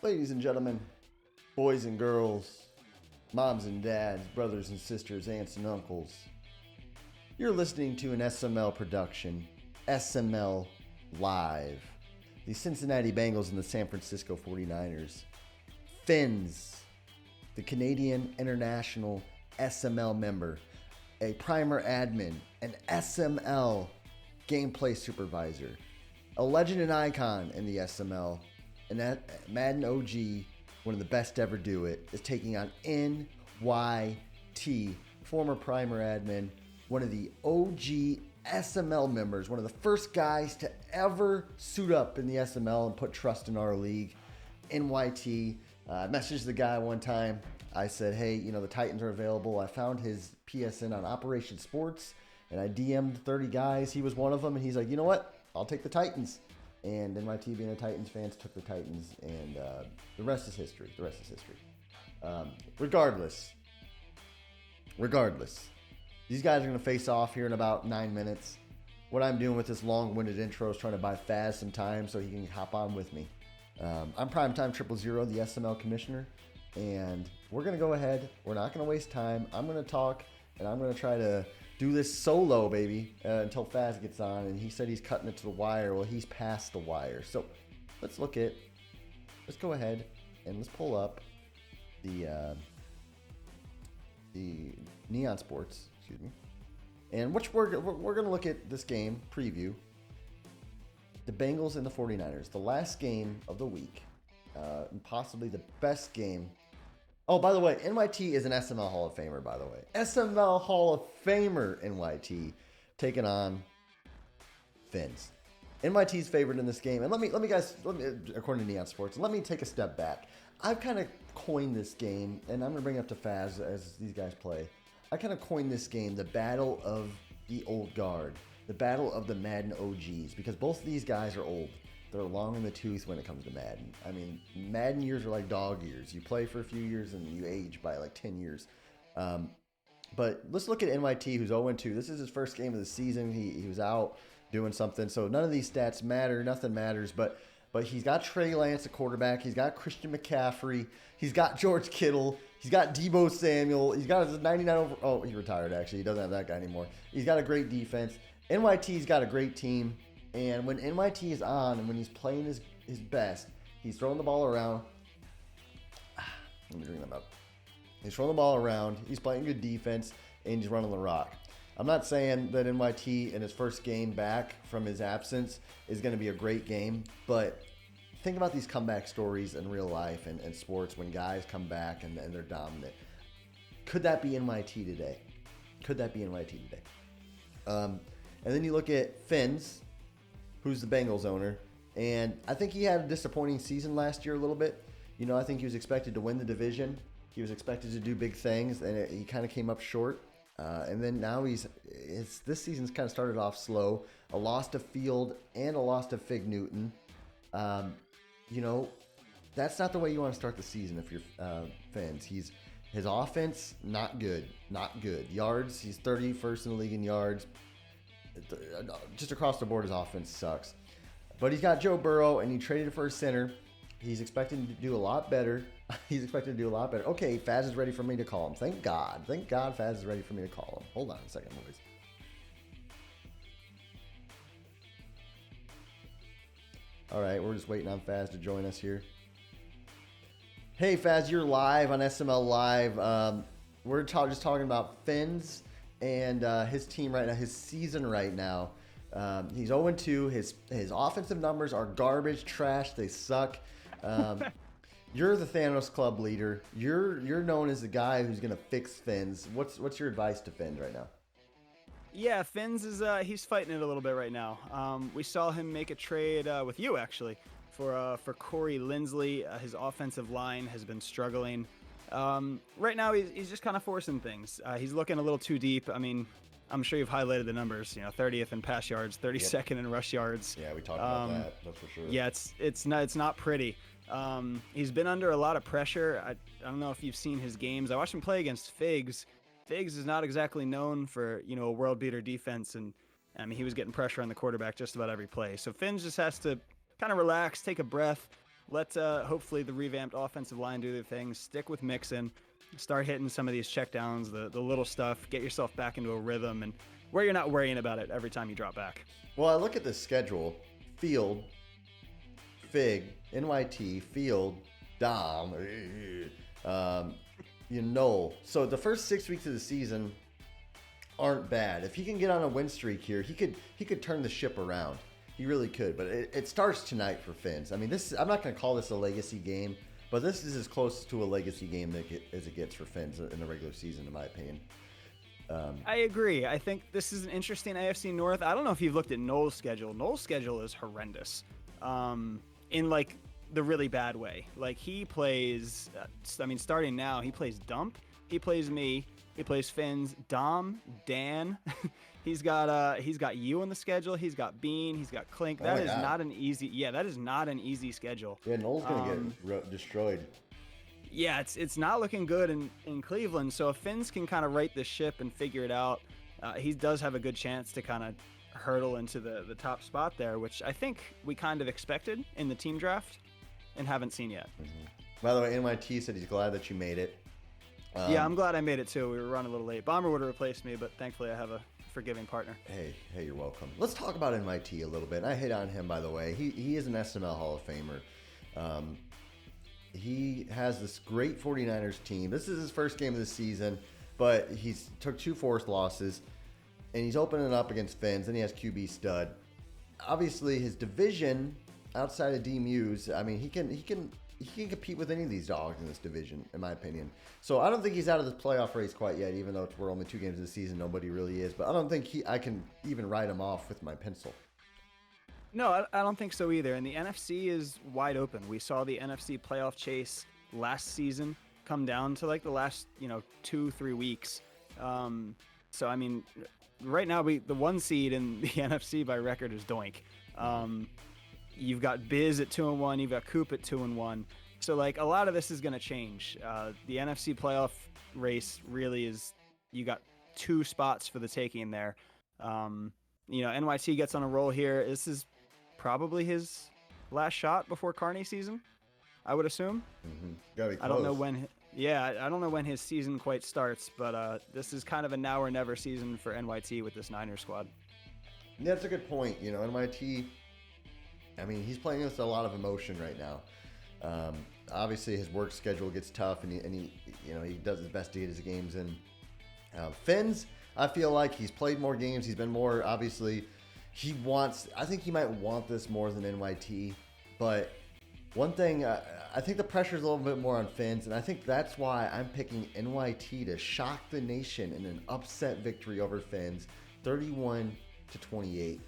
Ladies and gentlemen, boys and girls, moms and dads, brothers and sisters, aunts and uncles, you're listening to an SML production, SML Live. The Cincinnati Bengals and the San Francisco 49ers. Fins, the Canadian International SML member, a primer admin, an SML gameplay supervisor, a legend and icon in the SML, and that Madden OG, one of the best to ever do it, is taking on NYT, former primer admin, one of the OG SML members, one of the first guys to ever suit up in the SML and put trust in our league. NYT. I messaged the guy one time. I said, hey, the Titans are available. I found his PSN on Operation Sports, and I DM'd 30 guys. He was one of them, and he's like, you know what? I'll take the Titans. And NYT, being a Titans fan, took the Titans, and the rest is history. The rest is history. Regardless, these guys are going to face off here in about 9 minutes. What I'm doing with this long-winded intro is trying to buy Faz some time so he can hop on with me. I'm Primetime 000, the SML commissioner, and we're going to go ahead. We're not going to waste time. I'm going to talk, and I'm going to try to do this solo, baby, until Faz gets on, and he said he's cutting it to the wire. Well, he's past the wire. So let's go ahead and let's pull up the Neon Sports, and we're going to look at this game preview. The Bengals and the 49ers, the last game of the week, and possibly the best game. Oh, by the way, NYT is an SML Hall of Famer, by the way. SML Hall of Famer NYT taking on Fins. NYT's favored in this game. And let me according to Neon Sports, let me take a step back. I've kind of coined this game, and I'm going to bring it up to Faz as these guys play. I kind of coined this game the battle of the old guard, the battle of the Madden OGs, because both of these guys are old. They're long in the tooth when it comes to Madden. I mean, Madden years are like dog years. You play for a few years and you age by like 10 years. But let's look at NYT, who's 0-2. This is his first game of the season. He was out doing something. So none of these stats matter. Nothing matters. But he's got Trey Lance, a quarterback. He's got Christian McCaffrey. He's got George Kittle. He's got Deebo Samuel. He's got his 99 over. Oh, he retired, actually. He doesn't have that guy anymore. He's got a great defense. NYT's got a great team. And when NYT is on and when he's playing his best, he's throwing the ball around. Let me drink them up. He's throwing the ball around. He's playing good defense, and he's running the rock. I'm not saying that NYT in his first game back from his absence is going to be a great game, but think about these comeback stories in real life and sports when guys come back and they're dominant. Could that be NYT today? And then you look at Fins, who's the Bengals owner, and I think he had a disappointing season last year a little bit. I think he was expected to win the division. He was expected to do big things, and he kind of came up short. And then now this season's kind of started off slow. A loss to Field and a loss to Fig Newton. That's not the way you want to start the season if you're Fins. His offense, not good. Yards, he's 31st in the league in yards. Just across the board, his offense sucks. But he's got Joe Burrow, and he traded for a center. He's expecting to do a lot better. Okay, Faz is ready for me to call him. Thank God Faz is ready for me to call him. Hold on a second, boys. All right, we're just waiting on Faz to join us here. Hey, Faz, you're live on SML Live. We're just talking about Fins and his team right now, his season right now. He's 0-2. His offensive numbers are garbage, trash. They suck. You're the Thanos Club leader. You're known as the guy who's gonna fix Fins. What's your advice to Fins right now? Yeah, Fins is he's fighting it a little bit right now. We saw him make a trade with you actually for Corey Linsley. His offensive line has been struggling. Right now, he's just kind of forcing things. He's looking a little too deep. I mean, I'm sure you've highlighted the numbers. 30th in pass yards, 32nd in rush yards. Yeah, we talked about that. That's for sure. Yeah, it's not pretty. He's been under a lot of pressure. I don't know if you've seen his games. I watched him play against Figs. Figs is not exactly known for a world beater defense, and I mean he was getting pressure on the quarterback just about every play. So Fins just has to kind of relax, take a breath, Let hopefully the revamped offensive line do their thing. Stick with Mixon. Start hitting some of these checkdowns, the little stuff. Get yourself back into a rhythm, and where you're not worrying about it every time you drop back. Well, I look at the schedule: Field, Fig, NYT, Field, Dom, So the first 6 weeks of the season aren't bad. If he can get on a win streak here, he could turn the ship around. He really could. But it starts tonight for Finns. I mean, I'm not going to call this a legacy game, but this is as close to a legacy game as it gets for Finns in the regular season, in my opinion. I agree. I think this is an interesting AFC North. I don't know if you've looked at Noel's schedule. Noel's schedule is horrendous, in like the really bad way. Like he plays, starting now, he plays Dump, he plays me, he plays Finns, Dom, Dan. He's got you on the schedule. He's got Bean. He's got Clink. That is not an easy. Yeah, that is not an easy schedule. Yeah, Noel's gonna get destroyed. Yeah, it's not looking good in Cleveland. So if Finns can kind of right the ship and figure it out, he does have a good chance to kind of hurdle into the top spot there, which I think we kind of expected in the team draft and haven't seen yet. Mm-hmm. By the way, NYT said he's glad that you made it. Yeah, I'm glad I made it too. We were running a little late. Bomber would have replaced me, but thankfully I have a forgiving partner. Hey, you're welcome. Let's talk about NYT a little bit. I hit on him, by the way. He is an SML Hall of Famer. He has this great 49ers team. This is his first game of the season, but he's took 2 forced losses, and he's opening up against Finns, and he has QB stud. Obviously, his division outside of DMU's, I mean, he can compete with any of these dogs in this division, in my opinion. So I don't think he's out of the playoff race quite yet, even though we're only 2 games of the season. Nobody really is, but I don't think I can even write him off with my pencil. No, I don't think so either. And the NFC is wide open. We saw the NFC playoff chase last season come down to like the last 2-3 weeks. So I mean, right now the 1 seed in the NFC by record is Doink. You've got Biz at 2-1. You've got Coop at 2-1. So like a lot of this is going to change. The NFC playoff race really is. You got 2 spots for the taking there. NYT gets on a roll here. This is probably his last shot before Carney season, I would assume. Mm-hmm. Gotta be close. I don't know when. Yeah, I don't know when his season quite starts, but this is kind of a now or never season for NYT with this Niners squad. Yeah, that's a good point. NYT. I mean, he's playing with a lot of emotion right now. Obviously, his work schedule gets tough, and he does his best to get his games in. Finns, I feel like he's played more games. He's been more, obviously, I think he might want this more than NYT. But one thing, I think the pressure is a little bit more on Finns, and I think that's why I'm picking NYT to shock the nation in an upset victory over Finns, 31-28.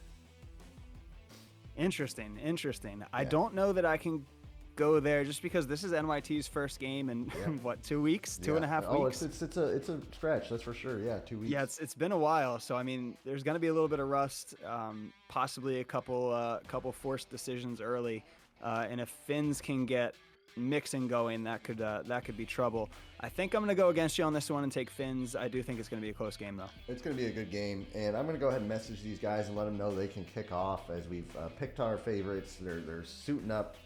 Interesting. Yeah. I don't know that I can go there just because this is NYT's first game in 2 weeks, 2.5 weeks. It's a stretch, that's for sure. Yeah, 2 weeks. Yeah, it's been a while, so I mean, there's going to be a little bit of rust, possibly a couple forced decisions early, and if Finns can get Mixon going, that could be trouble. I think I'm going to go against you on this one and take Finns. I do think it's going to be a close game though. It's going to be a good game, and I'm going to go ahead and message these guys and let them know they can kick off as we've picked our favorites. They're suiting up.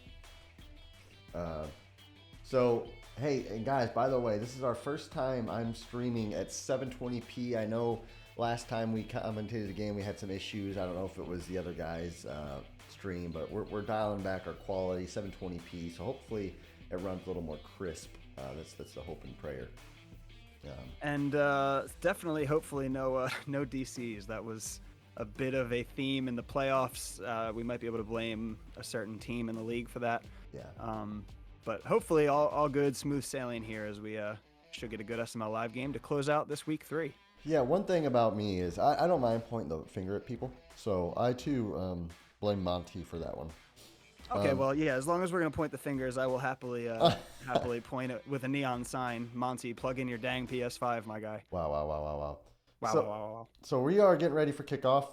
So hey, and guys, by the way, this is our first time I'm streaming at 720p. I know last time we commentated the game we had some issues. I don't know if it was the other guys' stream, but we're dialing back our quality, 720p. So hopefully it runs a little more crisp. That's the hope and prayer. And definitely, hopefully, no DCs. That was a bit of a theme in the playoffs. We might be able to blame a certain team in the league for that. Yeah. But hopefully, all good, smooth sailing here as we should get a good SML live game to close out this week 3. Yeah. One thing about me is I don't mind pointing the finger at people, so I too blame Monty for that one. Okay, well, yeah, as long as we're going to point the fingers, I will happily point it with a neon sign. Monty, plug in your dang PS5, my guy. Wow. Wow. So we are getting ready for kickoff.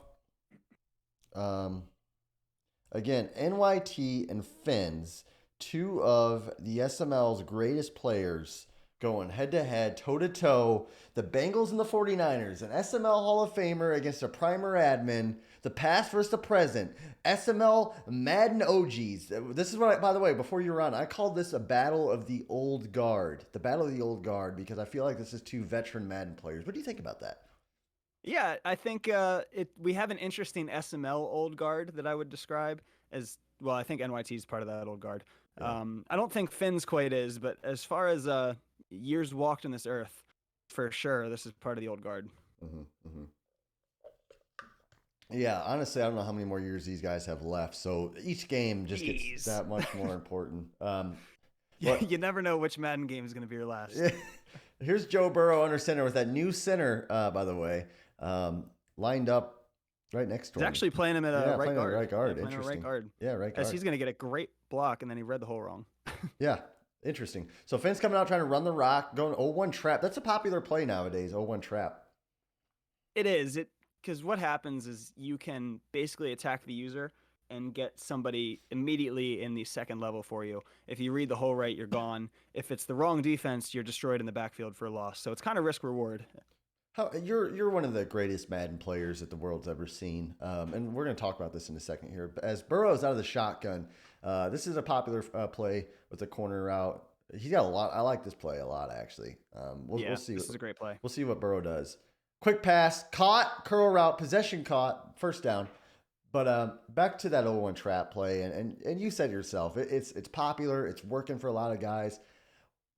Again, NYT and Finns, 2 of the SML's greatest players going head to head, toe to toe. The Bengals and the 49ers, an SML Hall of Famer against a primer admin, the past versus the present, SML Madden OGs. This is what, by the way, before you run, I called this a battle of the old guard. The battle of the old guard, because I feel like this is two veteran Madden players. What do you think about that? Yeah, I think we have an interesting SML old guard that I would describe as well. I think NYT is part of that old guard. Yeah. I don't think Finn's quite is, but as far as years walked on this earth, for sure, this is part of the old guard. Mm-hmm, mm-hmm. Yeah, honestly, I don't know how many more years these guys have left. So each game just gets that much more important. You never know which Madden game is going to be your last. Here's Joe Burrow under center with that new center, by the way, lined up right next to him. He's actually playing him at right guard. Right guard. Yeah, Interesting. Right guard. Yeah, right guard. As he's going to get a great block, and then he read the hole wrong. Yeah, interesting. So Finn's coming out trying to run the rock, going 0-1 trap. That's a popular play nowadays, 0-1 trap. It is. Because what happens is you can basically attack the user and get somebody immediately in the second level for you. If you read the hole right, you're gone. If it's the wrong defense, you're destroyed in the backfield for a loss. So it's kind of risk reward. You're one of the greatest Madden players that the world's ever seen, and we're going to talk about this in a second here. As Burrow's out of the shotgun, this is a popular play with the corner route. He's got a lot. I like this play a lot, actually. We'll see. This is a great play. We'll see what Burrow does. Quick pass, caught, curl route, possession caught, first down. But back to that 0-1 trap play, and you said yourself, it's popular, it's working for a lot of guys.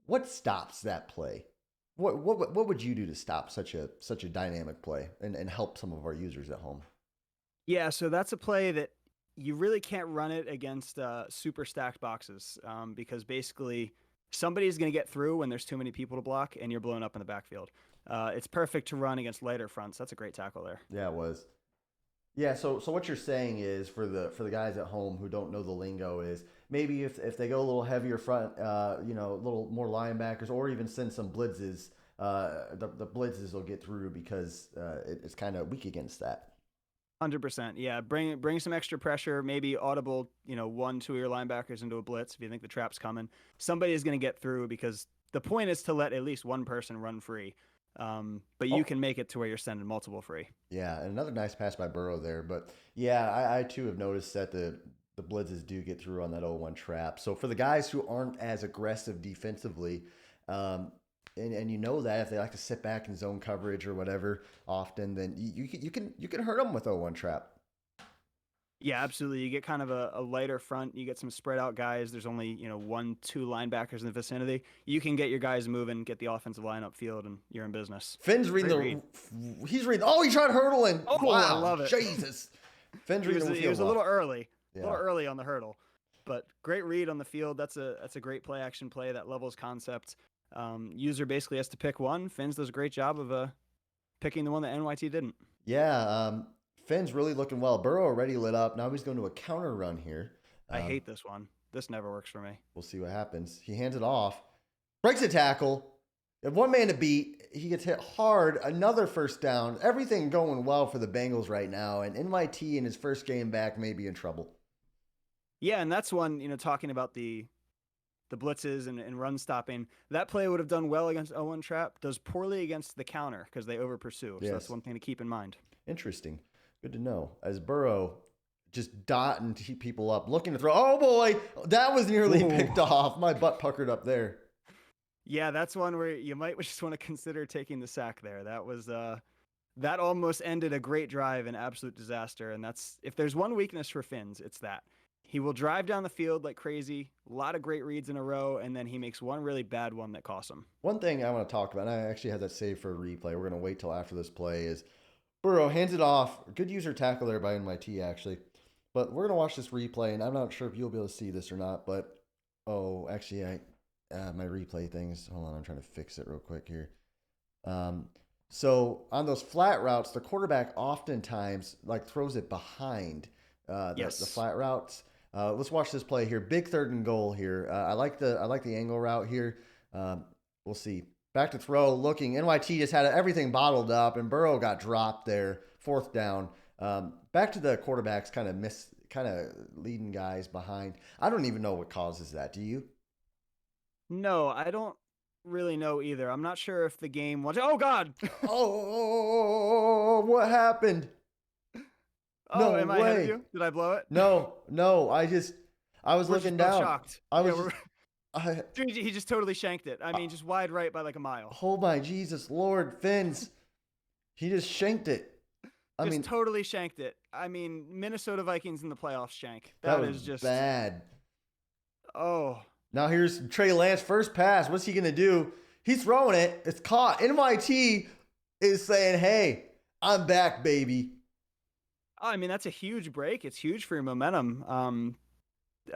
What stops that play? What would you do to stop such a dynamic play and help some of our users at home? Yeah, so that's a play that you really can't run it against super stacked boxes because basically somebody's going to get through when there's too many people to block, and you're blown up in the backfield. It's perfect to run against lighter fronts. That's a great tackle there. Yeah, it was. Yeah, so what you're saying is for the guys at home who don't know the lingo is maybe if they go a little heavier front, a little more linebackers, or even send some blitzes, the blitzes will get through because it's kind of weak against that. 100%. Yeah, bring some extra pressure. Maybe audible, 1-2 of your linebackers into a blitz if you think the trap's coming. Somebody is going to get through because the point is to let at least one person run free. But you can make it to where you're sending multiple free. Yeah, and another nice pass by Burrow there. But yeah, I too have noticed that the blitzes do get through on that 0-1 trap. So for the guys who aren't as aggressive defensively, and you know that if they like to sit back in zone coverage or whatever often, then you can hurt them with 0-1 trap. Yeah, absolutely. You get kind of a lighter front. You get some spread out guys. There's only 1-2 linebackers in the vicinity. You can get your guys moving, get the offensive line upfield, and you're in business. Finn's reading he's reading. Oh, he tried hurdling. Oh, wow, I love it. Jesus. Finn's reading. He was a little early. Yeah. A little early on the hurdle, but great read on the field. That's a great play action play that levels concept. User basically has to pick one. Finn's does a great job of picking the one that NYT didn't. Yeah. Finn's really looking well. Burrow already lit up. Now he's going to a counter run here. I hate this one. This never works for me. We'll see what happens. He hands it off. Breaks a tackle. You have one man to beat. He gets hit hard. Another first down. Everything going well for the Bengals right now. And NYT in his first game back may be in trouble. Yeah, and that's one, talking about the blitzes and run stopping. That play would have done well against 0-1 trap. Does poorly against the counter because they over pursue. So that's one thing to keep in mind. Interesting. Good to know. As Burrow just dotting people up, looking to throw. Oh, boy. That was nearly picked off. My butt puckered up there. Yeah, that's one where you might just want to consider taking the sack there. That was that almost ended a great drive in absolute disaster. And that's if there's one weakness for Finns, it's that. He will drive down the field like crazy, a lot of great reads in a row, and then he makes one really bad one that costs him. One thing I want to talk about, and I actually had that saved for a replay. We're going to wait till after this play, is Burrow hands it off. Good user tackle there by NYT, actually. But we're going to watch this replay, and I'm not sure if you'll be able to see this or not. But, actually, my replay things. Hold on, I'm trying to fix it real quick here. So on those flat routes, the quarterback oftentimes throws it behind the flat routes. Let's watch this play here. Big 3rd and goal here. I like the angle route here. We'll see. Back to throw, looking. NYT just had everything bottled up, and Burrow got dropped there. 4th down. Back to the quarterbacks, kind of leading guys behind. I don't even know what causes that. Do you? No, I don't. really know either. I'm not sure if the game was. Oh God! Oh, what happened? Oh, No am I ahead of way. you? Did I blow it? No, no. I was We're just looking both down. shocked. I Yeah, was we're. just, I, Dude, he just totally shanked it. I I mean, just wide right by like a mile. oh my Jesus Lord, Fins. He just shanked it. I Just mean, totally shanked it. I mean, Minnesota Vikings in the playoffs shank. that That was is just. bad. Oh, Now here's Trey Lance, first pass. What's he going to do? He's throwing it. It's caught. NYT is saying, hey, I'm back, baby. I mean, that's a huge break. It's huge for your momentum.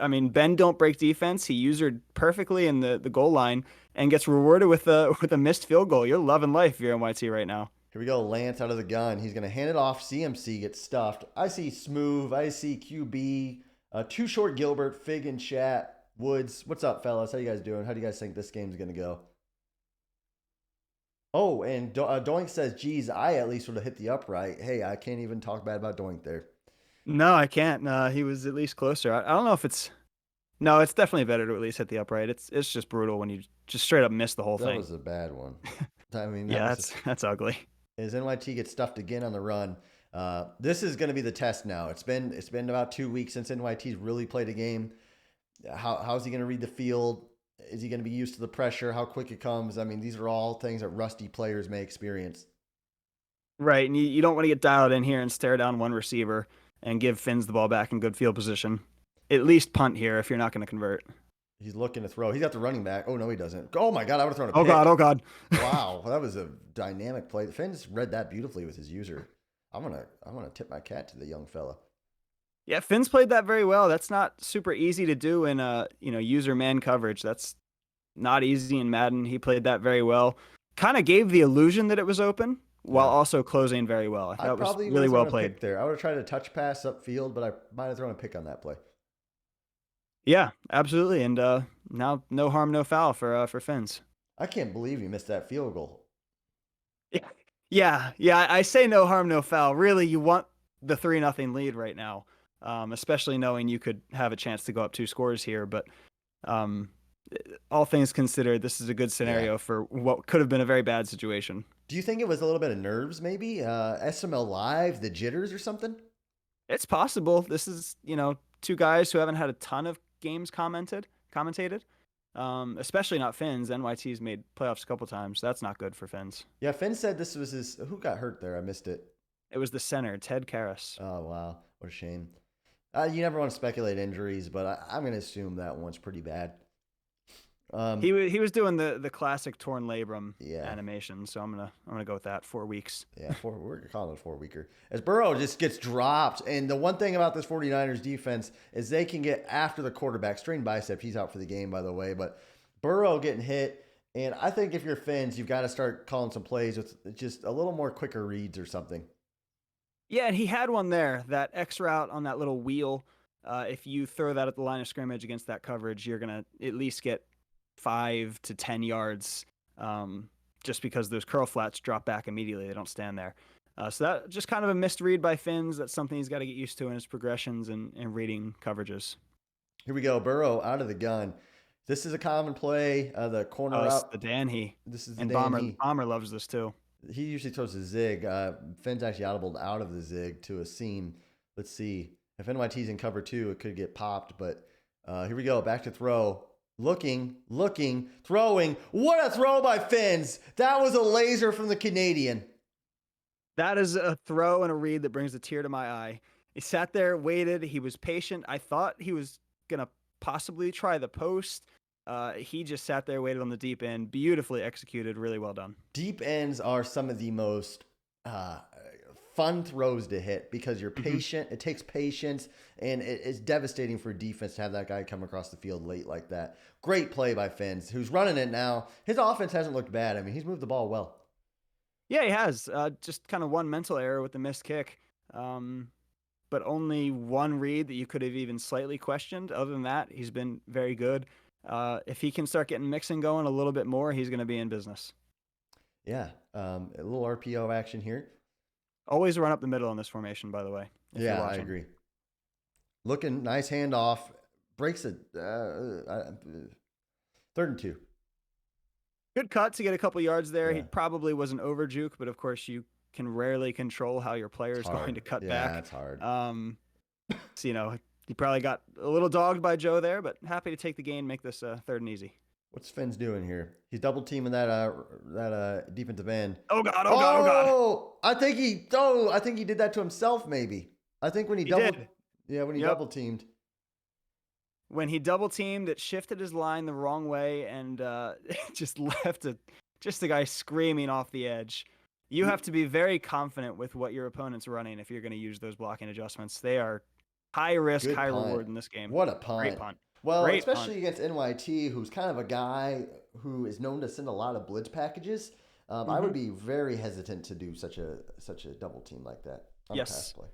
I mean, Ben don't break defense. He used her perfectly in the goal line and gets rewarded with a with a missed field goal. You're loving life if you're NYT right now. Here we go. Lance out of the gun. He's going to hand it off. CMC gets stuffed. I see Smooth. I see QB. Too short Gilbert, Fig and Chat. Woods. What's up, fellas? How you guys doing? How do you guys think this game's going to go? Oh, and Doink says, geez, I at least would have hit the upright. Hey, I can't even talk bad about Doink there. No, I can't. He was at least closer. I don't know if it's. No, it's definitely better to at least hit the upright. It's just brutal when you just straight up miss the whole That thing. was a bad one. I mean, that Yeah, was that's ugly. as NYT gets stuffed again on the run. This is going to be the test now. It's been about 2 weeks since NYT's really played a game. How's he going to read the field? Is he going to be used to the pressure? How quick it comes? I mean, these are all things that rusty players may experience. Right, and you don't want to get dialed in here and stare down one receiver and give Finns the ball back in good field position. At least punt here if you're not going to convert. He's looking to throw. He's got the running back. Oh no, he doesn't. Oh my God, I would have thrown a Oh pick. God, oh God. Wow, that was a dynamic play. Finn's read that beautifully with his user. I'm gonna tip my cat to the young fella. Yeah, Finn's played that very well. That's not super easy to do in user man coverage. That's not easy in Madden. He played that very well. Kind of gave the illusion that it was open while Yeah. also closing very well. I I thought it was probably would really have well thrown a played. pick there. I would have tried a touch pass upfield, but I might have thrown a pick on that play. Yeah, absolutely. And now no harm, no foul for Finns. I can't believe you missed that field goal. Yeah, yeah. I say no harm, no foul. Really, you want the 3-0 lead right now, especially knowing you could have a chance to go up 2 scores here. But um, all things considered, this is a good scenario for what could have been a very bad situation. Do you think it was a little bit of nerves, maybe? SML Live, the jitters or something? It's possible. This is, two guys who haven't had a ton of games commentated. Especially not Finns. NYT's made playoffs a couple times. That's not good for Finns. Yeah, Finn said this was his. Who got hurt there? I missed it. It was the center, Ted Karras. Oh, wow. What a shame. You never want to speculate injuries, but I'm going to assume that one's pretty bad. He was doing the classic torn labrum Yeah. animation, so I'm gonna go with that. 4 weeks. Yeah, we're calling it a 4-weeker. As Burrow just gets dropped. And the one thing about this 49ers defense is they can get after the quarterback. Strained bicep, he's out for the game, by the way. But Burrow getting hit. And I think if you're Finns, you've got to start calling some plays with just a little more quicker reads or something. Yeah, and he had one there, that X route on that little wheel. If you throw that at the line of scrimmage against that coverage, you're gonna at least get 5 to 10 yards, just because those curl flats drop back immediately. They don't stand there. So that just kind of a missed read by Finns. That's something he's got to get used to in his progressions and reading coverages. Here we go. Burrow out of the gun. This is a common play. The corner out. The Dan This is the and Dan Bomber loves this too. He usually throws a zig. Finn's actually audibled out of the zig to a seam. Let's see. If NYT's in cover 2, it could get popped. But here we go. Back to throw. Looking, throwing. What a throw by Finns. That was a laser from the Canadian. That is a throw and a read that brings a tear to my eye. He sat there, waited. He was patient. I thought he was going to possibly try the post. He just sat there, waited on the deep end. Beautifully executed. Really well done. Deep ends are some of the most fun throws to hit because you're patient. It takes patience, and it's devastating for a defense to have that guy come across the field late like that. Great play by Finns, who's running it now. His offense hasn't looked bad. I mean, he's moved the ball well. Yeah, he has. Just kind of one mental error with the missed kick. But only one read that you could have even slightly questioned. Other than that, he's been very good. If he can start getting mixing going a little bit more, he's going to be in business. Yeah, a little RPO action here. Always run up the middle in this formation, by the way. Yeah, I agree. Looking nice handoff. Breaks it. 3rd and 2. Good cut to get a couple yards there. He Yeah, probably wasn't over juke, but of course you can rarely control how your player it's is going hard. to cut Yeah, back. it's hard. So, he probably got a little dogged by Joe there, but happy to take the gain, make this 3rd and easy. What's Finn's doing here? He's double teaming that defensive end. Oh God! Oh God! Oh God! Oh, I think he did that to himself. Maybe. I think when he He doubled, did. yeah, when he Yep. double teamed. When he double teamed, it shifted his line the wrong way and just left just the guy screaming off the edge. You have to be very confident with what your opponent's running if you're going to use those blocking adjustments. They are high risk, Good high punt. reward in this game. What a Great punt. punt. Well, Great especially punt. against NYT, who's kind of a guy who is known to send a lot of blitz packages. I would be very hesitant to do such a double team like that on a pass Yes. play.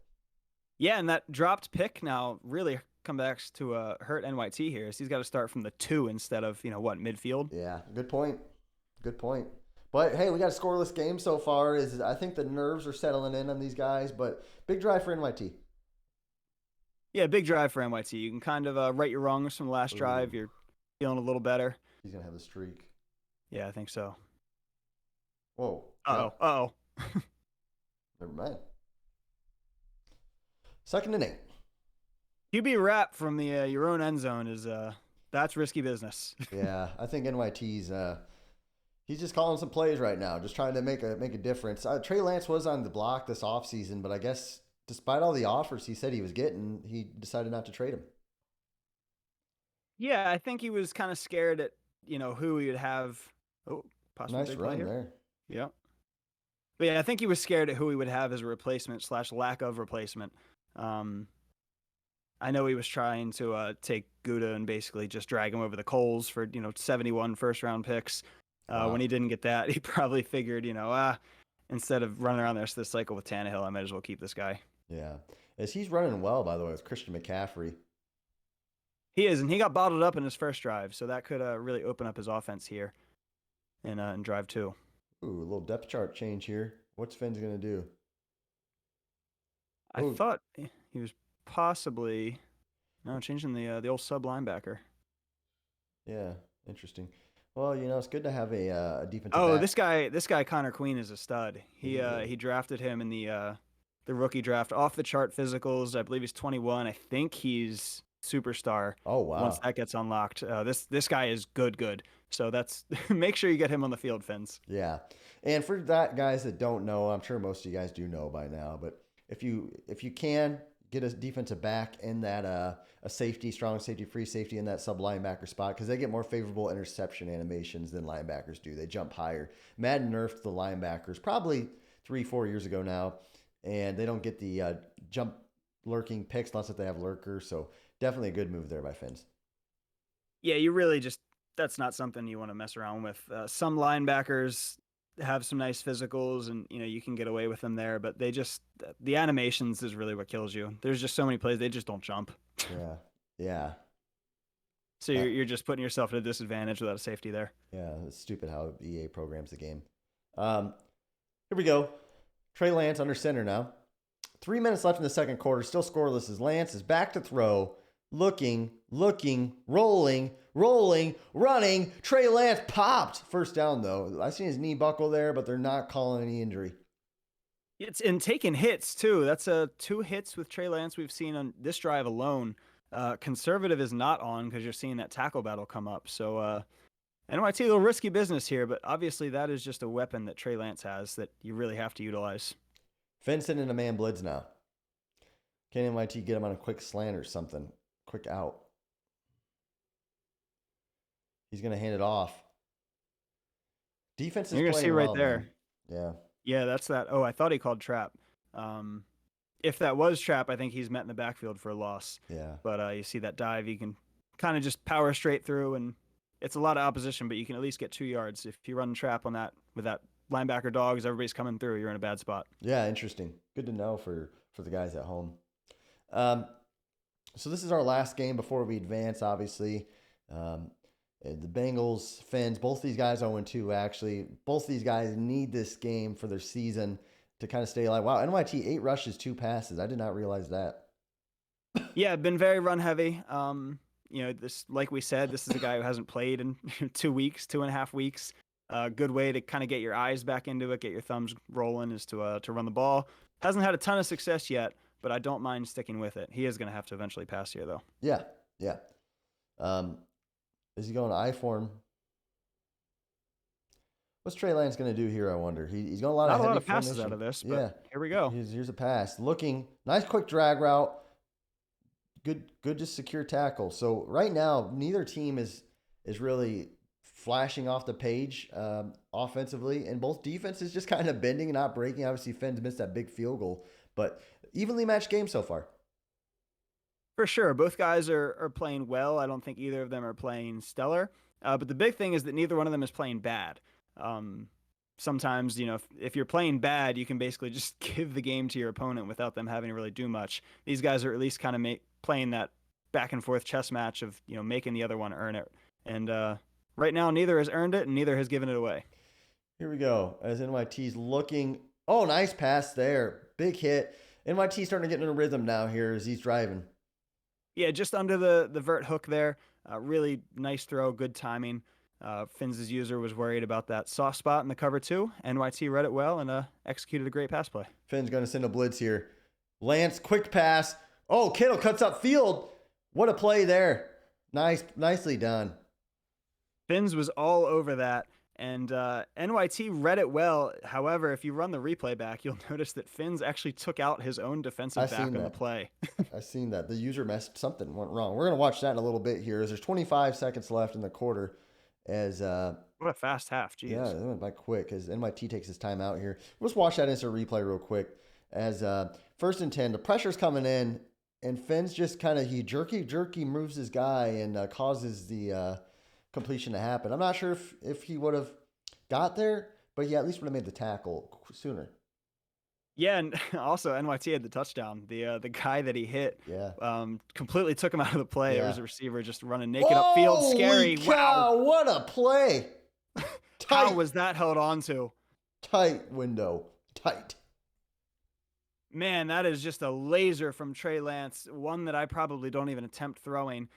Yeah, and that dropped pick now really comebacks to hurt NYT here. So he's got to start from the 2 instead of, midfield. Yeah, good point. Good point. But hey, we got a scoreless game so far. I think the nerves are settling in on these guys, but big drive for NYT. Yeah, big drive for NYT. You can kind of right your wrongs from the last Ooh. drive. You're feeling a little better. He's gonna have the streak. Yeah, I think so. Whoa. Uh-oh. Never mind. 2nd and 8. QB wrap from the your own end zone is that's risky business. Yeah, I think NYT's he's just calling some plays right now, just trying to make a difference. Trey Lance was on the block this offseason, but I guess despite all the offers he said he was getting, he decided not to trade him. Yeah, I think he was kind of scared at who he would have. Oh, possibly Nice big play run here. there. Yeah. But yeah, I think he was scared at who he would have as a replacement / lack of replacement. I know he was trying to take Gouda and basically just drag him over the coals for 71 first-round picks. Wow. When he didn't get that, he probably figured, instead of running around this cycle with Tannehill, I might as well keep this guy. Yeah, as he's running well, by the way, with Christian McCaffrey. He is, and he got bottled up in his first drive, so that could really open up his offense here in drive 2. Ooh, a little depth chart change here. What's Finn's gonna do? I thought he was possibly changing the old sub linebacker. Yeah, interesting. Well, it's good to have a defensive. Oh, back. this guy Connor Queen is a stud. He drafted him in the rookie draft, off the chart physicals. I believe he's 21. I think he's superstar. Oh wow! Once that gets unlocked, this guy is good. So that's make sure you get him on the field, Fins. Yeah, and for that guys that don't know, I'm sure most of you guys do know by now, but if you can get a defensive back in that a safety, strong safety, free safety in that sub linebacker spot, because they get more favorable interception animations than linebackers do. They jump higher. Madden nerfed the linebackers probably 3-4 years ago now, and they don't get the jump lurking picks unless if they have lurkers. So definitely a good move there by Fins. Yeah, you really that's not something you want to mess around with. Some linebackers have some nice physicals and you can get away with them there, but the animations is really what kills you. There's just so many plays, they just don't jump. Yeah. So you're just putting yourself at a disadvantage without a safety there. Yeah, it's stupid how EA programs the game. Here we go. Trey Lance under center now. 3 minutes left in the second quarter, still scoreless as Lance is back to throw. Looking, rolling, running. Trey Lance popped. First down, though. I seen his knee buckle there, but they're not calling any injury. It's in taking hits, too. That's 2 hits with Trey Lance we've seen on this drive alone. Conservative is not on because you're seeing that tackle battle come up. So NYT, a little risky business here, but obviously that is just a weapon that Trey Lance has that you really have to utilize. Fencing in a man blitz now. Can NYT get him on a quick slant or something? Quick out. He's going to hand it off. Defense is You're going to see right there. Man. Yeah, that's that. Oh, I thought he called trap. If that was trap, I think he's met in the backfield for a loss. Yeah. But you see that dive, you can kind of just power straight through, and it's a lot of opposition, but you can at least get 2 yards. If you run trap on that with that linebacker dogs, everybody's coming through, you're in a bad spot. Yeah, interesting. Good to know for the guys at home. So this is our last game before we advance, obviously. The Bengals, Fins, both these guys 0-2, actually. Both these guys need this game for their season to kind of stay alive. Wow, NYT, 8 rushes, 2 passes. I did not realize that. Yeah, been very run heavy. This, like we said, this is a guy who hasn't played in 2 weeks, 2.5 weeks. A good way to kind of get your eyes back into it, get your thumbs rolling, is to run the ball. Hasn't had a ton of success yet, but I don't mind sticking with it. He is going to have to eventually pass here, though. Yeah, yeah. Um, is he going I form? What's Trey Lance going to do here? I wonder. He's going a lot Not of a heavy lot of passes formation. out of this, Yeah. but here we go. Here's a pass. Looking nice, quick drag route. Good to secure tackle. So right now, neither team is really flashing off the page offensively, and both defenses just kind of bending and not breaking. Obviously, Finn's missed that big field goal, but evenly matched game so far. For sure. Both guys are playing well. I don't think either of them are playing stellar. But the big thing is that neither one of them is playing bad. Sometimes, if you're playing bad, you can basically just give the game to your opponent without them having to really do much. These guys are at least kind of playing that back and forth chess match of, making the other one earn it. And right now, neither has earned it and neither has given it away. Here we go. As NYT's looking. Oh, nice pass there. Big hit. NYT's starting to get in a rhythm now here as he's driving. Yeah, just under the vert hook there. Really nice throw, good timing. Finns' user was worried about that soft spot in the cover too. NYT read it well and executed a great pass play. Finn's going to send a blitz here. Lance, quick pass. Oh, Kittle cuts up field. What a play there. Nicely done. Finns was all over that. And NYT read it well. However, if you run the replay back, you'll notice that Finns actually took out his own defensive back on the play. I've seen that. The user something went wrong. We're going to watch that in a little bit here as there's 25 seconds left in the quarter. As what a fast half. Jeez. Yeah, it went by quick as NYT takes his time out here. Let's watch that instant replay real quick. As first and 10, the pressure's coming in, and Finn's just kind of, he jerky moves his guy and causes the completion to happen. I'm not sure if he would have got there, but he at least would have made the tackle sooner. Yeah, and also NYT had the touchdown. The guy that he hit, completely took him out of the play. Yeah. It was a receiver just running naked upfield. Scary! Cow, wow, what a play! How was that held on to? Tight window, tight. Man, that is just a laser from Trey Lance. One that I probably don't even attempt throwing.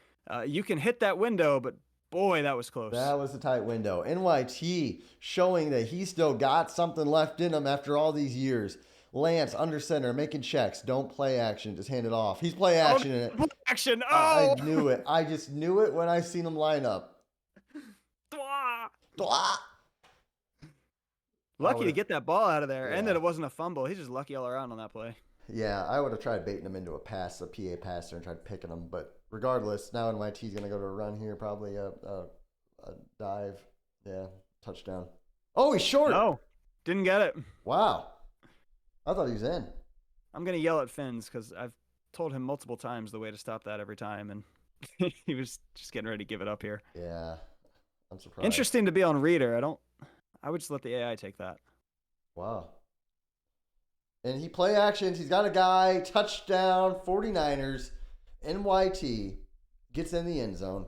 You can hit that window, but boy, that was close. That was a tight window. NYT showing that he still got something left in him after all these years. Lance under center, making checks. Don't play action. Just hand it off. He's play action in it. Action. Oh! I knew it. I just knew it when I seen him line up. Lucky to get that ball out of there, and that it wasn't a fumble. He's just lucky all around on that play. Yeah, I would have tried baiting him into a pass, a PA passer, and tried picking him. But regardless, now NYT's going to go to a run here, probably a dive. Yeah, touchdown. Oh, he's short. No, didn't get it. Wow. I thought he was in. I'm going to yell at Finns because I've told him multiple times the way to stop that every time, and he was just getting ready to give it up here. Yeah, I'm surprised. Interesting to be on reader. I would just let the AI take that. Wow. And he play actions. He's got a guy. Touchdown, 49ers. NYT gets in the end zone.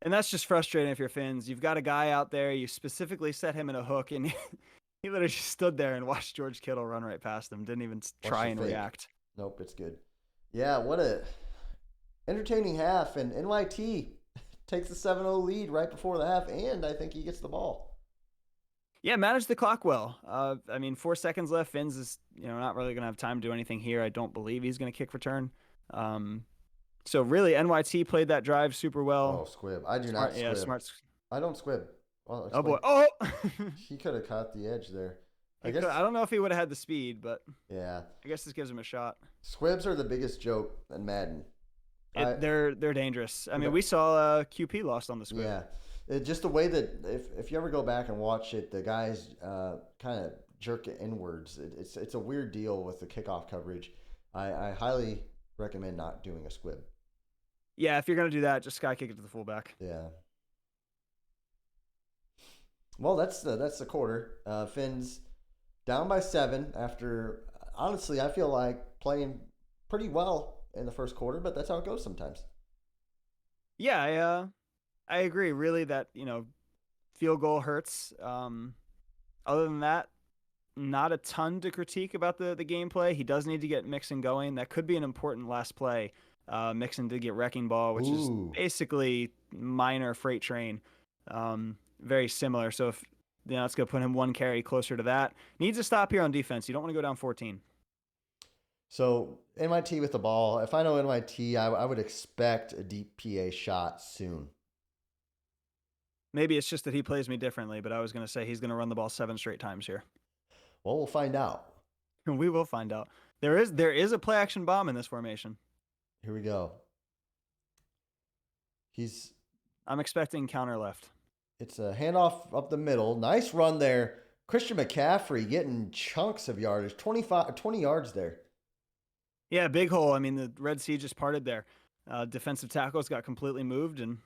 And that's just frustrating if you're Finns. You've got a guy out there. You specifically set him in a hook, and he literally just stood there and watched George Kittle run right past him. Didn't even try and react. Nope, it's good. Yeah, what a entertaining half. And NYT takes the 7-0 lead right before the half, and I think he gets the ball. Yeah, managed the clock well. 4 seconds left. Finns is not really going to have time to do anything here. I don't believe he's going to kick return. So really, NYT played that drive super well. Oh, squib. I do not squib. Yeah, smart. I don't squib. Well, oh, boy. Oh! He could have caught the edge there. I don't know if he would have had the speed, but yeah, I guess this gives him a shot. Squibs are the biggest joke in Madden. They're dangerous. I mean, we saw QP lost on the squib. Yeah, just the way that if you ever go back and watch it, the guys kind of jerk it inwards. It's a weird deal with the kickoff coverage. I highly recommend not doing a squib. Yeah, if you're gonna do that, just sky kick it to the fullback. Yeah. Well, that's the quarter. Finns down by 7 after, honestly, I feel like playing pretty well in the first quarter, but that's how it goes sometimes. Yeah, I agree. Really, that field goal hurts. Other than that, not a ton to critique about the gameplay. He does need to get Mixon going. That could be an important last play. Mixon did get wrecking ball, which is basically minor freight train. very similar. So if it's going to put him one carry closer to that. Needs a stop here on defense. You don't want to go down 14. So NYT with the ball. If I know NYT, I would expect a deep PA shot soon. Maybe it's just that he plays me differently, but I was going to say he's going to run the ball 7 straight times here. Well, we'll find out. We will find out. There is a play action bomb in this formation. Here we go. I'm expecting counter left. It's a handoff up the middle. Nice run there. Christian McCaffrey getting chunks of yardage. 20 yards there. Yeah, big hole. I mean, the Red Sea just parted there. Defensive tackles got completely moved, and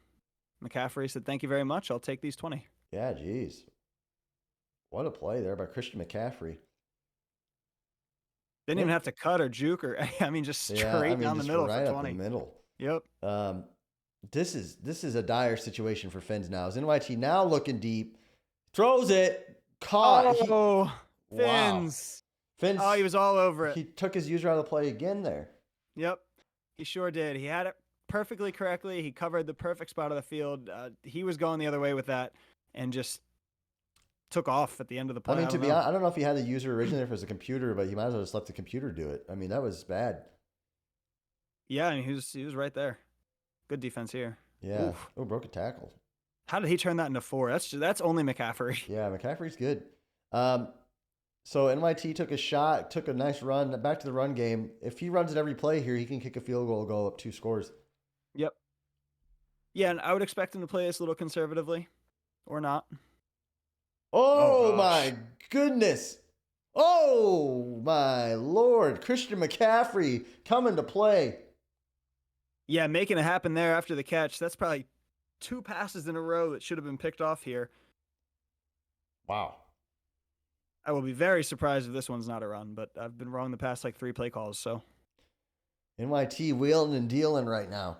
McCaffrey said, "Thank you very much. I'll take these 20." Yeah, geez. What a play there by Christian McCaffrey. Didn't even have to cut or juke or just straight down the middle right for 20. Up the middle. Yep. This is a dire situation for Fins now. Is NYT now looking deep? Throws it. Caught. Oh, Fins. Wow. Fins. Oh, he was all over it. He took his user out of the play again there. Yep. He sure did. He had it perfectly correctly. He covered the perfect spot of the field. He was going the other way with that and just took off at the end of the play. I mean, I don't know if he had the user originally if it was a computer, but he might as well just let the computer do it. I mean, that was bad. Yeah, I mean, he was right there. Good defense here. Yeah. Oof. Oh, broke a tackle. How did he turn that into 4? That's only McCaffrey. Yeah, McCaffrey's good. So NYT took a shot, took a nice run back to the run game. If he runs it every play here, he can kick a field goal, go up 2 scores. Yep. Yeah, and I would expect him to play this a little conservatively, or not. Oh my goodness! Oh my Lord! Christian McCaffrey coming to play. Yeah, making it happen there after the catch. That's probably 2 passes in a row that should have been picked off here. Wow. I will be very surprised if this one's not a run, but I've been wrong the past 3 play calls, so. NYT wheeling and dealing right now.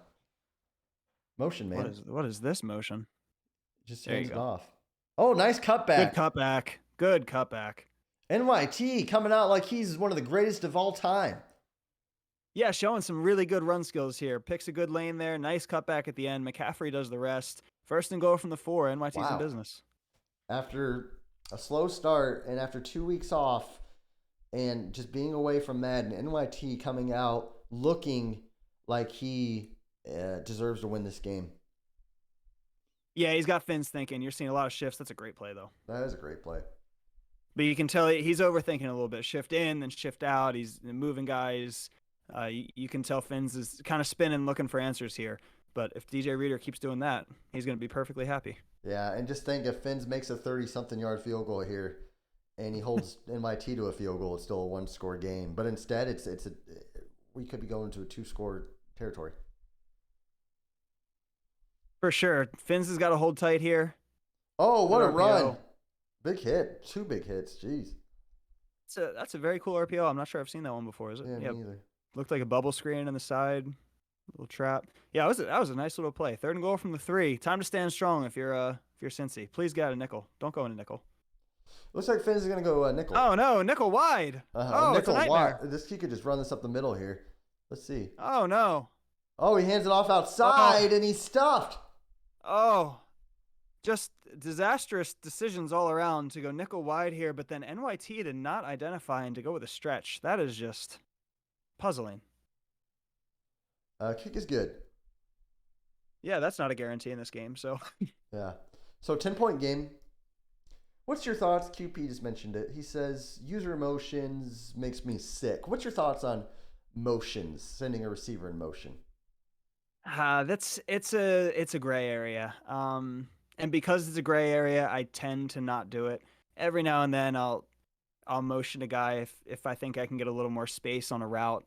Motion, man. What is this motion? Just hands it off. Oh, nice cutback. Good cutback. NYT coming out like he's one of the greatest of all time. Yeah, showing some really good run skills here. Picks a good lane there. Nice cutback at the end. McCaffrey does the rest. First and goal from the 4. NYT's in business. After a slow start and after 2 weeks off and just being away from Madden, NYT coming out looking like he deserves to win this game. Yeah, he's got Fins thinking. You're seeing a lot of shifts. That's a great play, though. That is a great play. But you can tell he's overthinking a little bit. Shift in, then shift out. He's moving guys. You can tell Fins is kind of spinning, looking for answers here. But if DJ Reader keeps doing that, he's going to be perfectly happy. Yeah, and just think if Fins makes a 30-something yard field goal here and he holds NYT to a field goal, it's still a 1-score game. But instead, we could be going to a 2-score territory. For sure. Fins has got to hold tight here. Oh, what a run. Big hit. 2 big hits. Jeez. That's a very cool RPO. I'm not sure I've seen that one before, is it? Yeah, me neither. Looked like a bubble screen on the side. Little trap. Yeah, that was a nice little play. 3rd and goal from the 3. Time to stand strong if you're Cincy. Please get a nickel. Don't go in a nickel. Looks like Fins is going to go nickel. Oh, no. Nickel wide. Oh, nickel it's a wide. He could just run this up the middle here. Let's see. Oh, no. Oh, he hands it off outside, and he's stuffed. Oh, just disastrous decisions all around to go nickel wide here, but then NYT did not identify and to go with a stretch. That is just puzzling. Kick is good. Yeah, that's not a guarantee in this game, so. Yeah. So 10-point game. What's your thoughts? QP just mentioned it. He says, user motions makes me sick. What's your thoughts on motions, sending a receiver in motion? It's a gray area. And because it's a gray area, I tend to not do it. Every now and then I'll motion a guy if I think I can get a little more space on a route.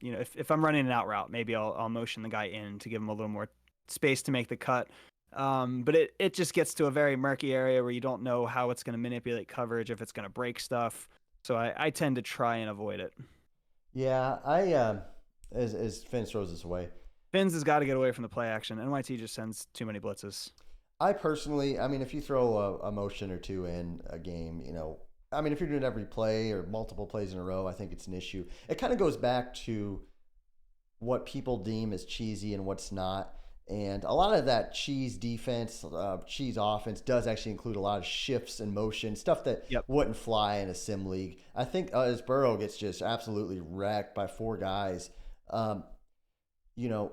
If I'm running an out route, maybe I'll motion the guy in to give him a little more space to make the cut. But it just gets to a very murky area where you don't know how it's going to manipulate coverage, if it's going to break stuff. So I tend to try and avoid it. Yeah, as Fins throws this away. Fins has got to get away from the play action. NYT just sends too many blitzes. I personally, if you throw a motion or 2 in a game, if you're doing every play or multiple plays in a row, I think it's an issue. It kind of goes back to what people deem as cheesy and what's not. And a lot of that cheese defense, cheese offense does actually include a lot of shifts and motion, stuff that Yep. wouldn't fly in a sim league. I think as Burrow gets just absolutely wrecked by four guys, um, you know,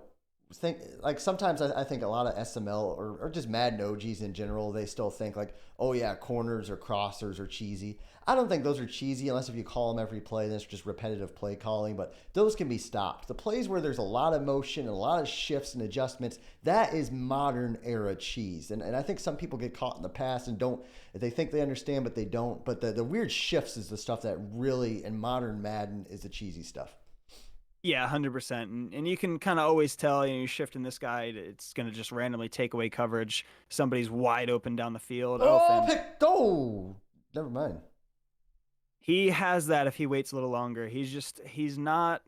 think like sometimes I think a lot of SML or just Madden OGs in general, they still think like, oh yeah, corners or crossers are cheesy. I don't think those are cheesy unless if you call them every play, then it's just repetitive play calling, but those can be stopped. The plays where there's a lot of motion and a lot of shifts and adjustments, that is modern era cheese. And I think some people get caught in the past and don't, they think they understand, but they don't. But the weird shifts is the stuff that really in modern Madden is the cheesy stuff. Yeah, 100%. And you can kind of always tell, you're shifting this guy, it's going to just randomly take away coverage. Somebody's wide open down the field. Oh, Oh, Finn. pick go. Never mind. He has that if he waits a little longer. He's just not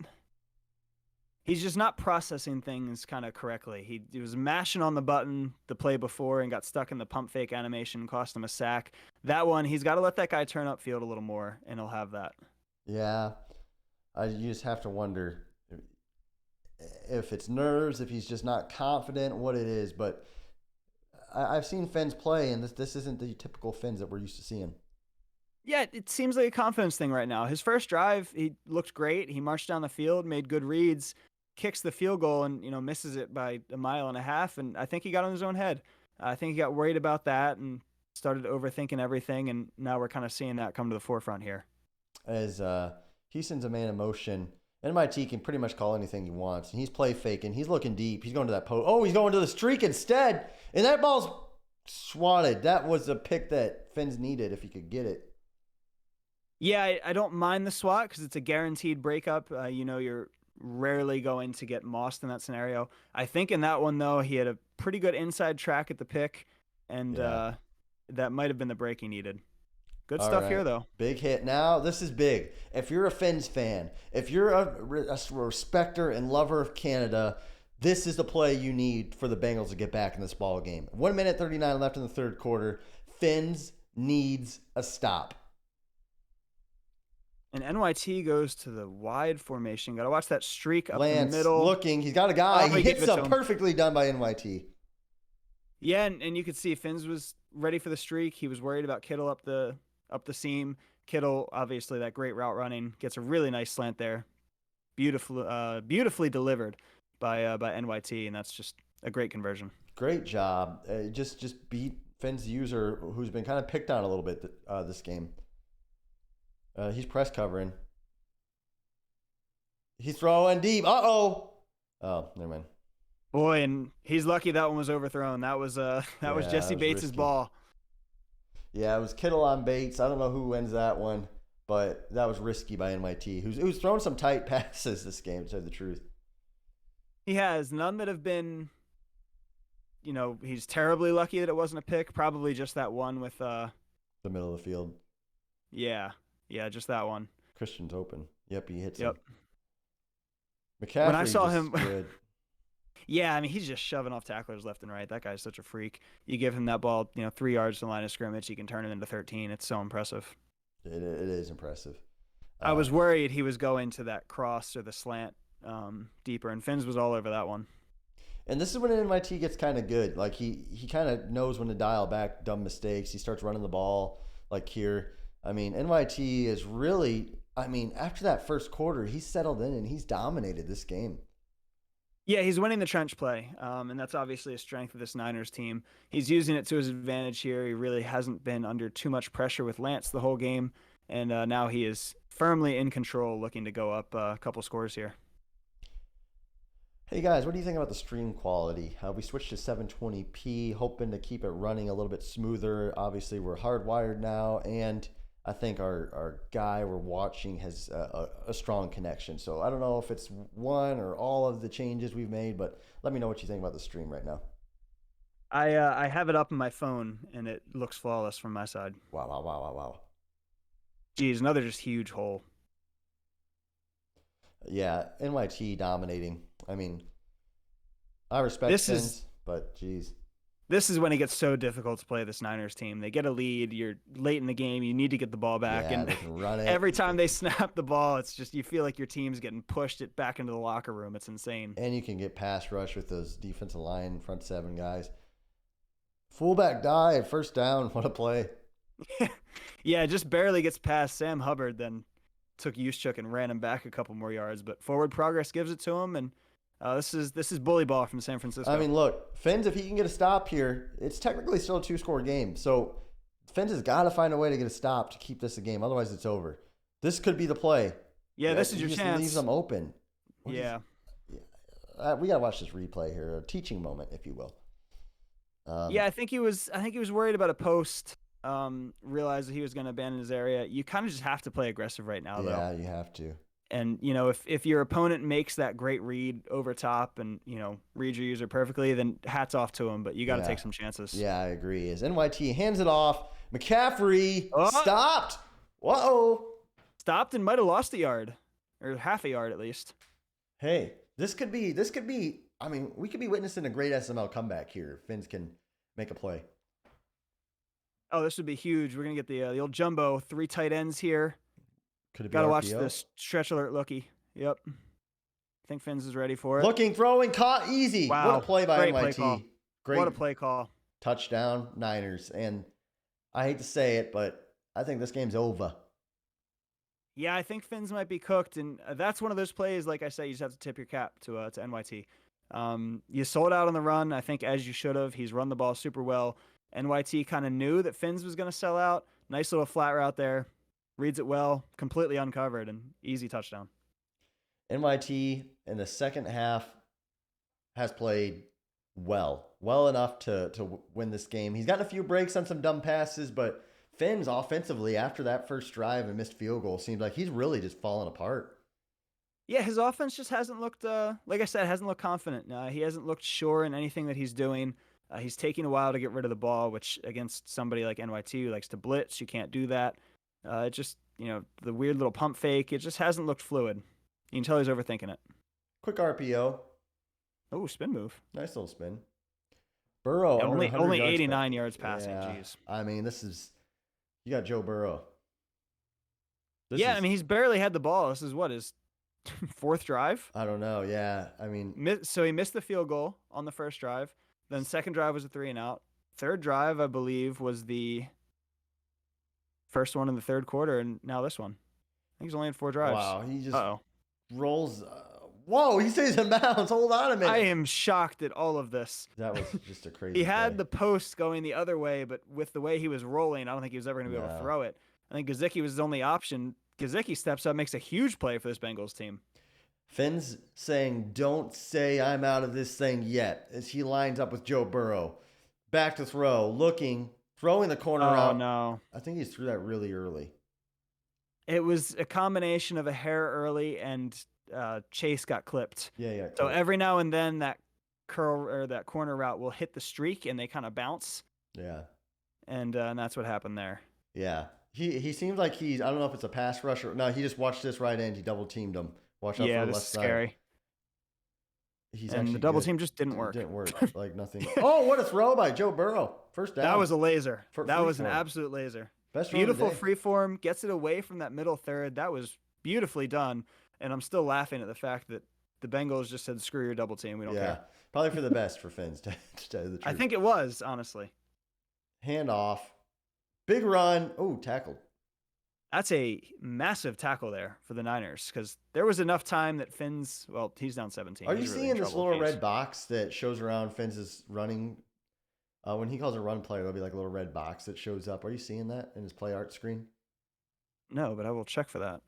processing things kind of correctly. He was mashing on the button the play before and got stuck in the pump fake animation, cost him a sack. That one, he's got to let that guy turn upfield a little more, and he'll have that. Yeah, you just have to wonder if it's nerves, if he's just not confident, what it is. But I've seen Fins play, and this isn't the typical Fins that we're used to seeing. Yeah, it seems like a confidence thing right now. His first drive, he looked great. He marched down the field, made good reads, kicks the field goal, and misses it by a mile and a half. And I think he got in his own head. I think he got worried about that and started overthinking everything. And now we're kind of seeing that come to the forefront here. As he sends a man in motion, MIT can pretty much call anything he wants. And he's play faking. He's looking deep. He's going to that post. Oh, he's going to the streak instead. And that ball's swatted. That was a pick that Fins needed if he could get it. Yeah, I don't mind the swat because it's a guaranteed breakup. You're rarely going to get mossed in that scenario. I think in that one, though, he had a pretty good inside track at the pick, and that might have been the break he needed. Good All stuff right. here, though. Big hit. Now, this is big. If you're a Fins fan, if you're a respecter and lover of Canada, this is the play you need for the Bengals to get back in this ball game. 1 minute 39 left in the third quarter. Fins needs a stop. And NYT goes to the wide formation. Got to watch that streak up Lance the middle. looking. He's got a guy. Oh, he hits him him. perfectly done by NYT. Yeah, and you could see Fins was ready for the streak. He was worried about Kittle up the seam. Kittle, obviously, that great route running, gets a really nice slant there. Beautifully delivered by NYT, and that's just a great conversion. Great job. Just beat Fins user, who's been kind of picked on a little bit this game. He's press covering. He's throwing deep. Oh, never mind. Boy, and he's lucky that one was overthrown. That was Jesse Bates' ball. Yeah, it was Kittle on Bates. I don't know who wins that one, but that was risky by NYT, who's thrown some tight passes this game, to tell you the truth. He has none that have been, he's terribly lucky that it wasn't a pick. Probably just that one with the middle of the field. Yeah, just that one. Christian's open. Yep, he hits him. McCaffrey, when I saw him, good. Yeah, I mean, he's just shoving off tacklers left and right. That guy's such a freak. You give him that ball, 3 yards to the line of scrimmage, he can turn it into 13. It's so impressive. It is impressive. I was worried he was going to that cross or the slant deeper, and Fins was all over that one. And this is when NYT gets kind of good. Like, he kind of knows when to dial back dumb mistakes. He starts running the ball, like here. I mean, NYT is really, after that first quarter, he's settled in and he's dominated this game. Yeah, he's winning the trench play, and that's obviously a strength of this Niners team. He's using it to his advantage here. He really hasn't been under too much pressure with Lance the whole game, and now he is firmly in control, looking to go up a couple scores here. Hey guys, what do you think about the stream quality? We switched to 720p, hoping to keep it running a little bit smoother. Obviously, we're hardwired now, and I think our guy we're watching has a strong connection. So I don't know if it's one or all of the changes we've made, but let me know what you think about the stream right now. I have it up on my phone, and it looks flawless from my side. Wow. Geez, another just huge hole. Yeah, NYT dominating. I respect Fins, but geez. This is when it gets so difficult to play this Niners team. They get a lead. You're late in the game. You need to get the ball back. Yeah, And they can run it. every time they snap the ball, it's just you feel like your team's getting pushed it back into the locker room. It's insane. And you can get pass rush with those defensive line front seven guys. Fullback dive, first down. What a play. Yeah, just barely gets past Sam Hubbard, then took Juszczyk and ran him back a couple more yards. But forward progress gives it to him, and this is bully ball from San Francisco. I mean, look, Fins, if he can get a stop here, it's technically still a 2-score game. So Fins has got to find a way to get a stop to keep this a game. Otherwise, it's over. This could be the play. Yeah, this is your just chance. Leaves them open. Yeah. We gotta watch this replay here, a teaching moment, if you will. Yeah, I think he was worried about a post. Realized that he was going to abandon his area. You kind of just have to play aggressive right now, though. Yeah, you have to. And if your opponent makes that great read over top and read your user perfectly, then hats off to him. But you got to take some chances. Yeah, I agree. As NYT hands it off, McCaffrey stopped. Whoa! Stopped and might have lost a yard, or half a yard at least. Hey, this could be. I mean, we could be witnessing a great SML comeback here. If Fins can make a play. Oh, this would be huge. We're gonna get the old jumbo 3 tight ends here. Could it be Gotta RPO? watch this stretch alert looky. Yep. I think Fins is ready for it. Looking, throwing, caught, easy. Wow. What a play by Great NYT. play call. Great. What a play call. Touchdown, Niners. And I hate to say it, but I think this game's over. Yeah, I think Fins might be cooked, and that's one of those plays. Like I said, you just have to tip your cap to NYT. You sold out on the run, I think, as you should have. He's run the ball super well. NYT kind of knew that Fins was going to sell out. Nice little flat route there. Reads it well, completely uncovered, and easy touchdown. NYT in the second half has played well enough to win this game. He's gotten a few breaks on some dumb passes, but Fins offensively, after that first drive and missed field goal, seems like he's really just fallen apart. Yeah, his offense just hasn't looked, like I said, hasn't looked confident. He hasn't looked sure in anything that he's doing. He's taking a while to get rid of the ball, which against somebody like NYT who likes to blitz, you can't do that. It just, the weird little pump fake, it just hasn't looked fluid. You can tell he's overthinking it. Quick RPO. Oh, spin move. Nice little spin. Burrow. Yeah, under 100 only yards 89 yards passing. Yeah. Jeez. I mean, you got Joe Burrow. I mean, he's barely had the ball. This is his 4th drive? I don't know. Yeah. I mean, so he missed the field goal on the first drive. Then second drive was a 3-and-out. Third drive, I believe, was the first one in the third quarter, and now this one. I think he's only had 4 drives. wow. He just rolls. Whoa, he stays in bounds. Hold on a minute. I am shocked at all of this. That was just a crazy He had play. the post going the other way, but with the way he was rolling, I don't think he was ever going to be able to throw it. I think Gesicki was his only option. Gesicki steps up, makes a huge play for this Bengals team. Finn's saying, don't say I'm out of this thing yet, as he lines up with Joe Burrow. Back to throw, looking, throwing the corner out. Oh, no. I think he threw that really early. It was a combination of a hair early and Chase got clipped. Yeah. So every now and then that curl or that corner route will hit the streak and they kind of bounce. Yeah. And that's what happened there. Yeah. He seems like I don't know if it's a pass rusher. No, he just watched this right end. He double teamed him. Watch out for the this left is scary. side. He's And actually the double good. team just didn't work. Didn't work. Like nothing. Oh, what a throw by Joe Burrow. First down. That was a laser. That was an absolute laser. Best throw of the Beautiful day. free form, gets it away from that middle third. That was beautifully done. And I'm still laughing at the fact that the Bengals just said, screw your double team. We don't care. Probably for the best for Finns, to tell you the truth. I think it was, honestly. Hand off. Big run. Oh, tackled. That's a massive tackle there for the Niners because there was enough time that he's down 17. Are you He's really seeing in this trouble little case. red box that shows around Finns' running? When he calls a run play, there'll be like a little red box that shows up. Are you seeing that in his play art screen? No, but I will check for that.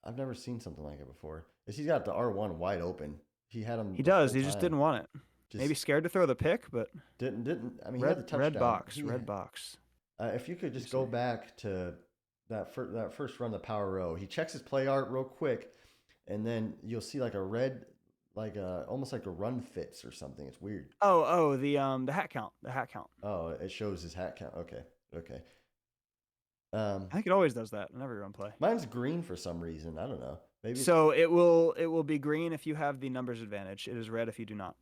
I've never seen something like it before. He's got the R1 wide open. He had him. He does. He just didn't want it. Maybe scared to throw the pick, but didn't. I mean, he had the touchdown. Red box. If you could just go back to that first run, the power row. He checks his play art real quick, and then you'll see like a red, almost like a run fits or something. It's weird. Oh, the hat count. The hat count. Oh, it shows his hat count. Okay. I think it always does that in every run play. Mine's green for some reason. I don't know. Maybe. So it will be green if you have the numbers advantage. It is red if you do not.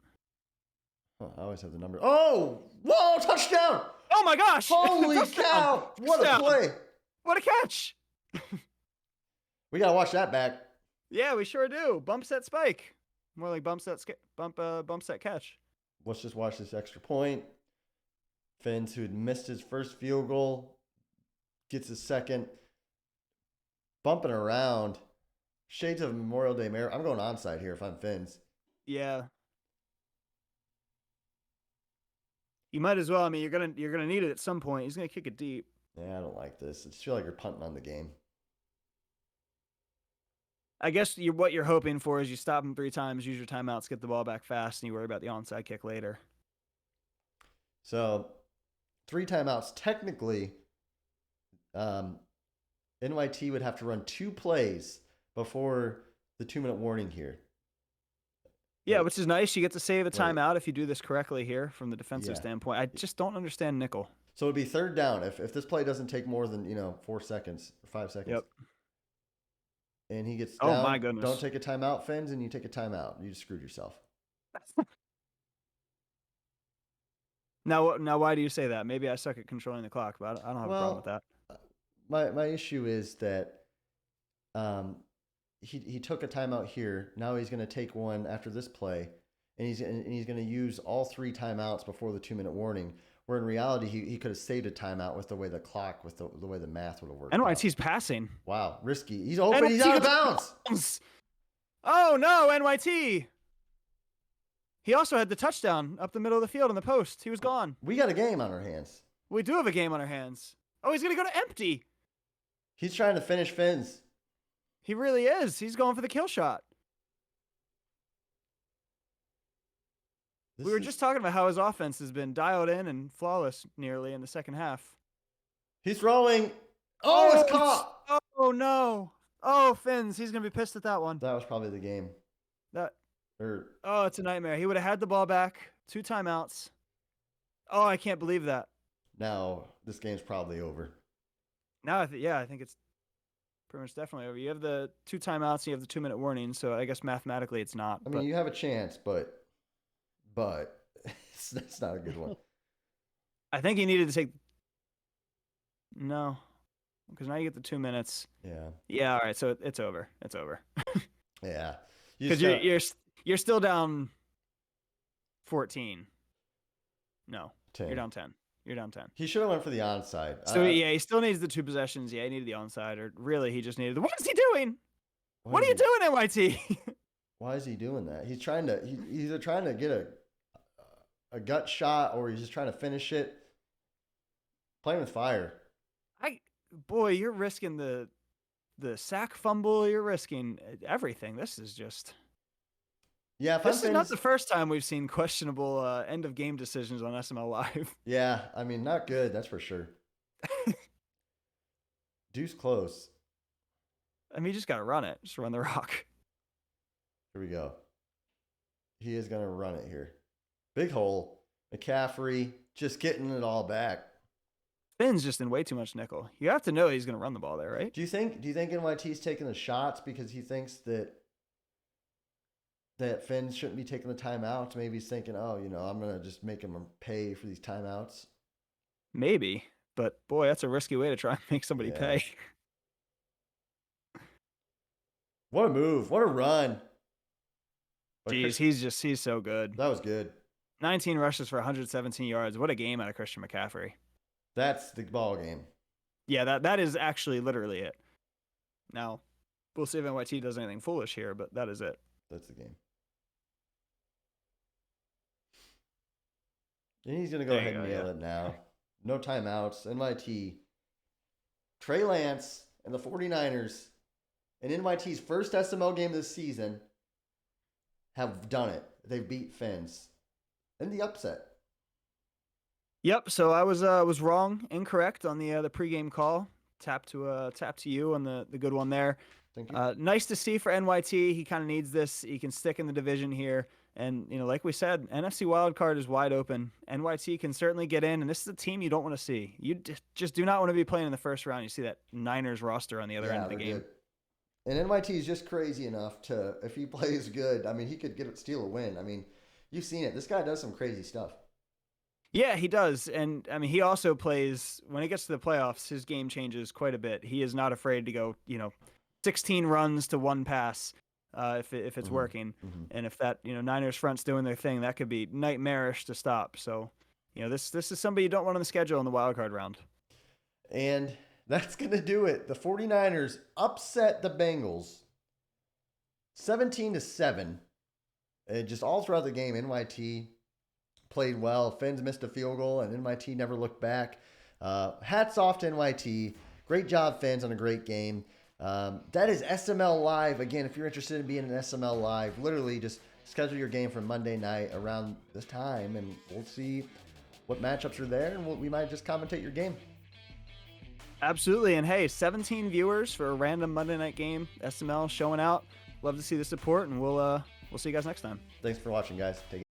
Oh, I always have the number. Oh, whoa, touchdown! Oh my gosh! Holy Touchdown! cow! What a Touchdown! play! What a catch! We gotta watch that back. Yeah, we sure do. Bump set spike. More like bump set catch. Let's just watch this extra point. Fins, who had missed his first field goal, gets his second. Bumping around. Shades of Memorial Day Mare. I'm going onside here if I'm Fins. Yeah. You might as well. I mean, you're gonna need it at some point. He's gonna kick it deep. Yeah, I don't like this. I just feel like you're punting on the game. I guess what you're hoping for is you stop him 3 times, use your timeouts, get the ball back fast, and you worry about the onside kick later. So, 3 timeouts. Technically, NYT would have to run 2 plays before the 2-minute warning here. Yeah, which is nice. You get to save a timeout if you do this correctly here from the defensive standpoint. I just don't understand nickel. So it'd be 3rd down if this play doesn't take more than 4 seconds or 5 seconds. Yep. And he gets down. Oh my goodness! Don't take a timeout, Fins, and you take a timeout. You just screwed yourself. Now, why do you say that? Maybe I suck at controlling the clock, but I don't have a problem with that. My issue is that he took a timeout here. Now he's going to take one after this play, and he's going to use all 3 timeouts before the 2-minute warning. Where in reality, he could have saved a timeout with the way the clock, with the way the math would have worked. NYT's passing. Wow, risky. He's open. He's out of bounds. Oh no, NYT. He also had the touchdown up the middle of the field in the post. He was gone. We got a game on our hands. We do have a game on our hands. Oh, he's gonna go to empty. He's trying to finish Fins. He really is. He's going for the kill shot. We were just talking about how his offense has been dialed in and flawless nearly in the second half. He's throwing. Oh, it's caught. Oh, no. Oh, Fins. He's going to be pissed at that one. That was probably the game. Oh, it's a nightmare. He would have had the ball back. 2 timeouts. Oh, I can't believe that. Now, this game's probably over. Now, I think it's pretty much definitely over. You have the 2 timeouts and you have the 2-minute warning, so I guess mathematically it's not. I mean, you have a chance, but that's not a good one. I think he needed to take. No, because now you get the 2 minutes. Yeah. Yeah. All right. So it's over. It's over. Yeah. Because you're still down 14. No, 10. You're down 10. You're down 10. He should have went for the onside. So he still needs the 2 possessions. Yeah, he needed the onside, or really, he just needed the. What is he doing? What are you doing, NYT? Why is he doing that? He's trying to. He's either trying to get a gut shot, or he's just trying to finish it. Playing with fire. Boy, you're risking the sack fumble. You're risking everything. This is just. Yeah, this is not the first time we've seen questionable end of game decisions on SML Live. Yeah, I mean, not good. That's for sure. Deuce close. I mean, you just got to run it. Just run the rock. Here we go. He is going to run it here. Big hole. McCaffrey just getting it all back. Finn's just in way too much nickel. You have to know he's going to run the ball there, right? Do you think NYT's taking the shots because he thinks that Finn shouldn't be taking the timeouts? Maybe he's thinking, I'm going to just make him pay for these timeouts. Maybe. But, boy, that's a risky way to try and make somebody pay. What a move. What a run. Jeez, he's so good. That was good. 19 rushes for 117 yards. What a game out of Christian McCaffrey. That's the ball game. Yeah, that is actually literally it. Now, we'll see if NYT does anything foolish here, but that is it. That's the game. And he's going to go ahead and nail it now. No timeouts. NYT. Trey Lance and the 49ers in NYT's first SML game this season have done it. They've beat Fins in the upset. Yep. So I was wrong, incorrect on the pregame call. Tap to you on the good one there. Thank you. Nice to see for NYT. He kind of needs this. He can stick in the division here, and like we said, NFC wildcard is wide open. NYT can certainly get in, and this is a team you don't want to see. You just do not want to be playing in the first round. You see that Niners roster on the other end of the game. Good. And NYT is just crazy enough to, if he plays good, I mean, he could steal a win. I mean, You've seen it. This guy does some crazy stuff. Yeah, he does. And I mean, he also plays when it gets to the playoffs, his game changes quite a bit. He is not afraid to go, 16 runs to one pass if it's working. And if that, Niners front's doing their thing, that could be nightmarish to stop. So, this is somebody you don't want on the schedule in the wild card round. And that's going to do it. The 49ers upset the Bengals 17-7. Just all throughout the game, NYT played well. Fins missed a field goal, and NYT never looked back. Hats off to NYT. Great job, Fins, on a great game. That is SML Live. Again, if you're interested in being an SML Live, literally just schedule your game for Monday night around this time, and we'll see what matchups are there, and we might just commentate your game. Absolutely. And hey, 17 viewers for a random Monday night game. SML showing out. Love to see the support, and we'll see you guys next time. Thanks for watching, guys. Take